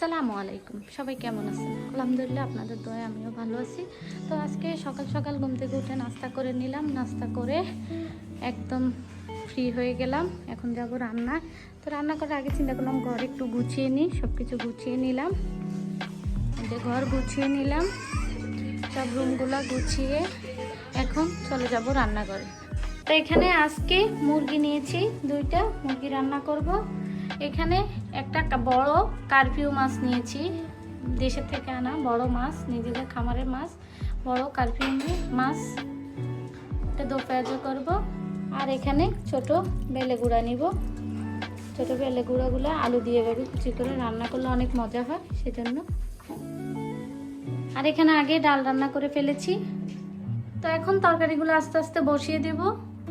আসসালামু আলাইকুম, সবাই কেমন আছেন? আলহামদুলিল্লাহ আপনাদের দয়ায় আমিও ভালো আছি। তো আজকে সকাল সকাল ঘুম থেকে উঠে নাস্তা করে নিলাম, নাস্তা করে একদম ফ্রি হয়ে গেলাম। এখন যাব রান্না। তো রান্না করার আগে চিন্তা করলাম ঘর একটু গুছিয়ে নিই, সব কিছু গুছিয়ে নিলাম। যে ঘর গুছিয়ে নিলাম, সব রুমগুলো গুছিয়ে এখন চলে যাব রান্নাঘরে। তো এখানে আজকে মুরগি নিয়েছি, 2টা মুরগি রান্না করব। এখানে একটা বড় কার্পিউ মাছ নিয়েছি, দেশের থেকে আনা বড় মাছ, নিজেদের খামারের মাছ, বড় কার্পিউ মাছ। এটা দো পেঁয়াজও করব। আর এখানে ছোট বেলে গুঁড়া নিব। ছোট বেলে গুঁড়াগুলো আলু দিয়ে এভাবে কুচি করে রান্না করলে অনেক মজা হয়, সেজন্য। আর এখানে আগে ডাল রান্না করে ফেলেছি। তো এখন তরকারিগুলো আস্তে আস্তে বসিয়ে দেব।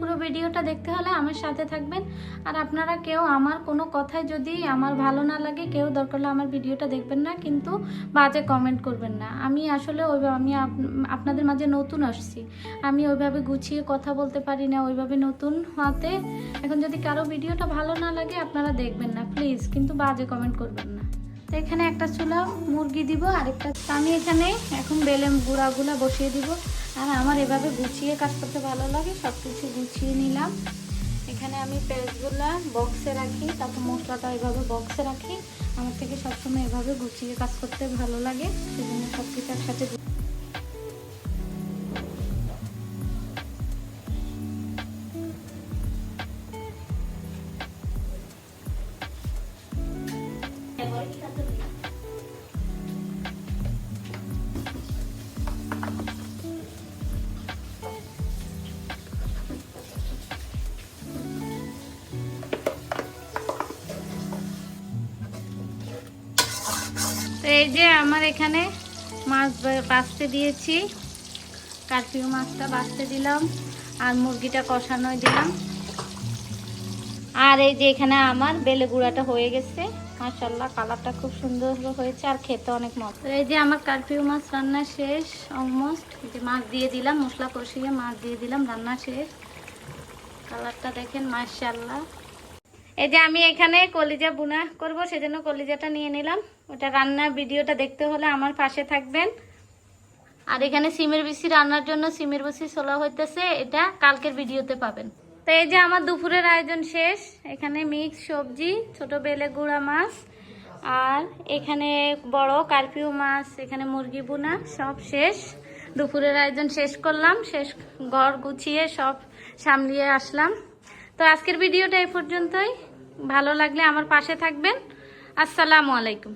পুরো ভিডিওটা দেখতে হলে আমার সাথে থাকবেন। আর আপনারা কেউ আমার কোনো কথায় যদি আমার ভালো না লাগে, কেউ দরকার হলে আমার ভিডিওটা দেখবেন না, কিন্তু বাজে কমেন্ট করবেন না। আমি আসলে আমি আপনাদের মাঝে নতুন আসছি, আমি ওইভাবে গুছিয়ে কথা বলতে পারি না, ওইভাবে নতুন হতে। এখন যদি কারো ভিডিওটা ভালো না লাগে আপনারা দেখবেন না প্লিজ, কিন্তু বাজে কমেন্ট করবেন না। তো এখানে একটা চুলা মুরগি দিব, আরেকটা আমি এখানে এখন বেলে গুঁড়াগুলা বসিয়ে দিব। আর আমার এভাবে গুছিয়ে কাজ করতে ভালো লাগে, সব কিছু গুছিয়ে নিলাম। এখানে আমি পেঁয়াজগুলা বক্সে রাখি, তারপর মশলাটা এভাবে বক্সে রাখি। আমার থেকে সবসময় এভাবে গুছিয়ে কাজ করতে ভালো লাগে, সেজন্য সব কিছু একসাথে। তো এই যে আমার এখানে মাছ বাছতে দিয়েছি, কার্পিউ মাছটা বাছতে দিলাম, আর মুরগিটা কষানো দিলাম। আর এই যে এখানে আমার বেলে গুঁড়াটা হয়ে গেছে, মাশাআল্লাহ কালারটা খুব সুন্দর হয়েছে আর খেতে অনেক মজা। এই যে আমার কার্পিউ মাছ রান্না শেষ অলমোস্ট। এই যে মাছ দিয়ে দিলাম, মশলা কষিয়ে মাছ দিয়ে দিলাম, রান্না শেষ। কালারটা দেখেন মাশাআল্লাহ। এই যে আমি এখানে কলিজা বুনা করব, সেজন্য কলিজাটা নিয়ে নিলাম। ওটা রান্নার ভিডিওটা দেখতে হলে আমার পাশে থাকবেন। আর এখানে সিমের বিচি রান্নার জন্য সিমের বিচি ছোলা হইতেছে, এটা কালকের ভিডিওতে পাবেন। তো এই যে আমার দুপুরের আয়োজন শেষ। এখানে মিক্স সবজি, ছোট বেলে গুঁড়া মাছ, আর এখানে বড় কার্পিউ মাছ, এখানে মুরগি বুনা, সব শেষ। দুপুরের আয়োজন শেষ করলাম, শেষ ঘর গুছিয়ে সব সামলিয়ে আসলাম। তো আজকের ভিডিওটা এই পর্যন্তই। ভালো লাগলে আমার পাশে থাকবেন। আসসালামু আলাইকুম।